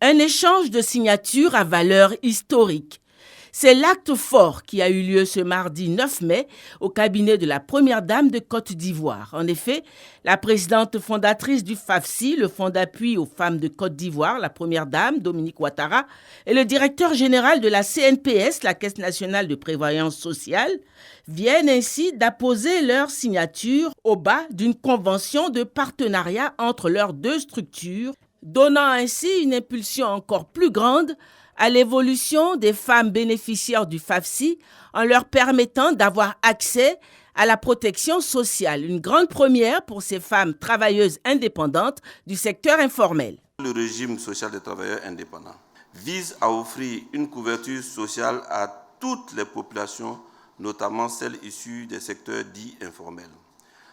Un échange de signatures à valeur historique. C'est l'acte fort qui a eu lieu ce mardi 9 mai au cabinet de la Première Dame de Côte d'Ivoire. En effet, la présidente fondatrice du FAFSI, le Fonds d'appui aux femmes de Côte d'Ivoire, la Première Dame, Dominique Ouattara, et le directeur général de la CNPS, la Caisse nationale de prévoyance sociale, viennent ainsi d'apposer leur signature au bas d'une convention de partenariat entre leurs deux structures, donnant ainsi une impulsion encore plus grande à l'évolution des femmes bénéficiaires du FAFSI en leur permettant d'avoir accès à la protection sociale. Une grande première pour ces femmes travailleuses indépendantes du secteur informel. Le régime social des travailleurs indépendants vise à offrir une couverture sociale à toutes les populations, notamment celles issues des secteurs dits informels.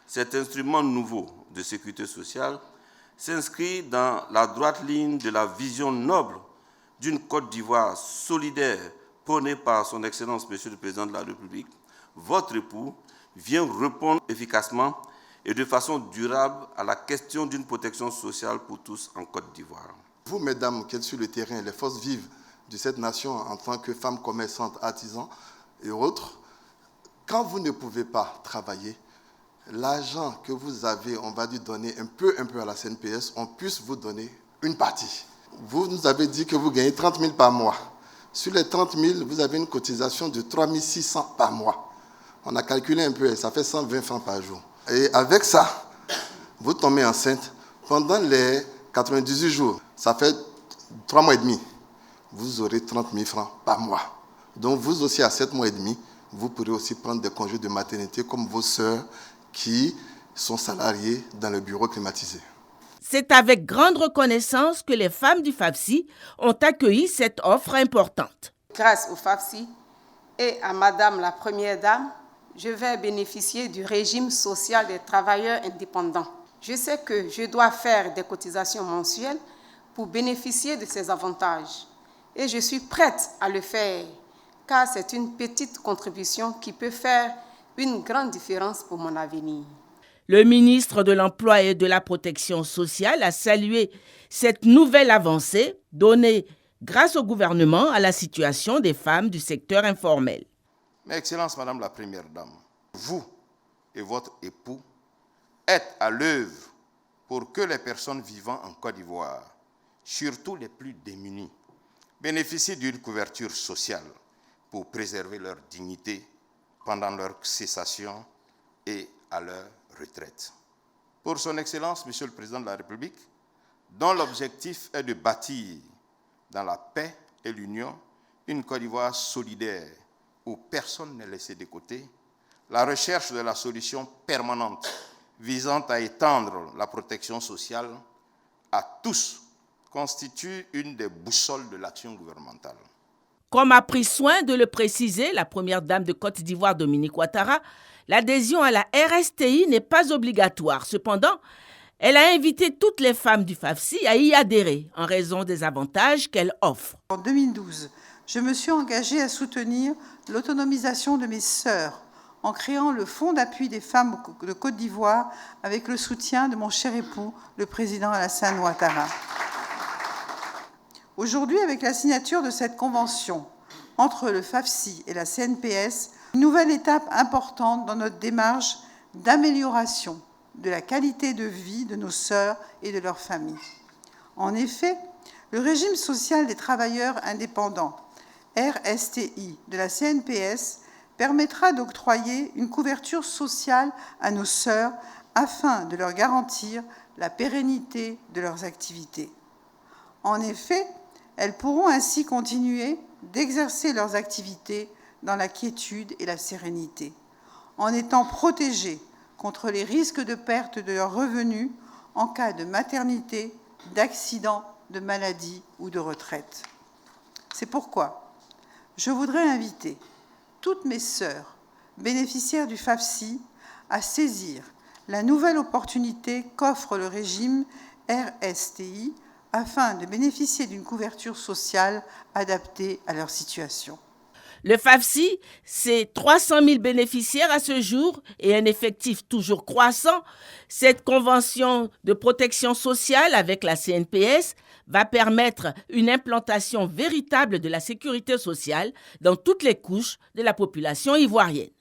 Cet instrument nouveau de sécurité sociale s'inscrit dans la droite ligne de la vision noble d'une Côte d'Ivoire solidaire prônée par son Excellence, Monsieur le Président de la République. Votre époux vient répondre efficacement et de façon durable à la question d'une protection sociale pour tous en Côte d'Ivoire. Vous, mesdames, qui êtes sur le terrain, les forces vives de cette nation en tant que femmes commerçantes, artisans et autres, quand vous ne pouvez pas travailler, l'argent que vous avez, on va dire donner un peu à la CNPS, on puisse vous donner une partie. Vous nous avez dit que vous gagnez 30 000 par mois. Sur les 30 000, vous avez une cotisation de 3 600 par mois. On a calculé un peu, ça fait 120 francs par jour. Et avec ça, vous tombez enceinte pendant les 98 jours. Ça fait 3 mois et demi. Vous aurez 30 000 francs par mois. Donc vous aussi, à 7 mois et demi, vous pourrez aussi prendre des congés de maternité comme vos sœurs qui sont salariées dans le bureau climatisé. C'est avec grande reconnaissance que les femmes du FAFSI ont accueilli cette offre importante. Grâce au FAFSI et à Madame la Première Dame, je vais bénéficier du régime social des travailleurs indépendants. Je sais que je dois faire des cotisations mensuelles pour bénéficier de ces avantages. Et je suis prête à le faire, car c'est une petite contribution qui peut faire une grande différence pour mon avenir. Le ministre de l'Emploi et de la Protection sociale a salué cette nouvelle avancée donnée grâce au gouvernement à la situation des femmes du secteur informel. Mais Excellence, Madame la Première Dame, vous et votre époux êtes à l'œuvre pour que les personnes vivant en Côte d'Ivoire, surtout les plus démunies, bénéficient d'une couverture sociale pour préserver leur dignité pendant leur cessation et à leur retraite. Pour son Excellence, Monsieur le Président de la République, dont l'objectif est de bâtir dans la paix et l'union une Côte d'Ivoire solidaire où personne n'est laissé de côté, la recherche de la solution permanente visant à étendre la protection sociale à tous constitue une des boussoles de l'action gouvernementale. Comme a pris soin de le préciser la Première Dame de Côte d'Ivoire, Dominique Ouattara, l'adhésion à la RSTI n'est pas obligatoire. Cependant, elle a invité toutes les femmes du FAFSI à y adhérer en raison des avantages qu'elle offre. En 2012, je me suis engagée à soutenir l'autonomisation de mes sœurs en créant le Fonds d'appui des femmes de Côte d'Ivoire avec le soutien de mon cher époux, le président Alassane Ouattara. Aujourd'hui, avec la signature de cette convention entre le FAFSI et la CNPS, une nouvelle étape importante dans notre démarche d'amélioration de la qualité de vie de nos sœurs et de leurs familles. En effet, le régime social des travailleurs indépendants, RSTI, de la CNPS, permettra d'octroyer une couverture sociale à nos sœurs afin de leur garantir la pérennité de leurs activités. En effet, elles pourront ainsi continuer d'exercer leurs activités dans la quiétude et la sérénité, en étant protégées contre les risques de perte de leurs revenus en cas de maternité, d'accident, de maladie ou de retraite. C'est pourquoi je voudrais inviter toutes mes sœurs bénéficiaires du FAFSI à saisir la nouvelle opportunité qu'offre le régime RSTI afin de bénéficier d'une couverture sociale adaptée à leur situation. Le FAFSI, c'est 300 000 bénéficiaires à ce jour et un effectif toujours croissant. Cette convention de protection sociale avec la CNPS va permettre une implantation véritable de la sécurité sociale dans toutes les couches de la population ivoirienne.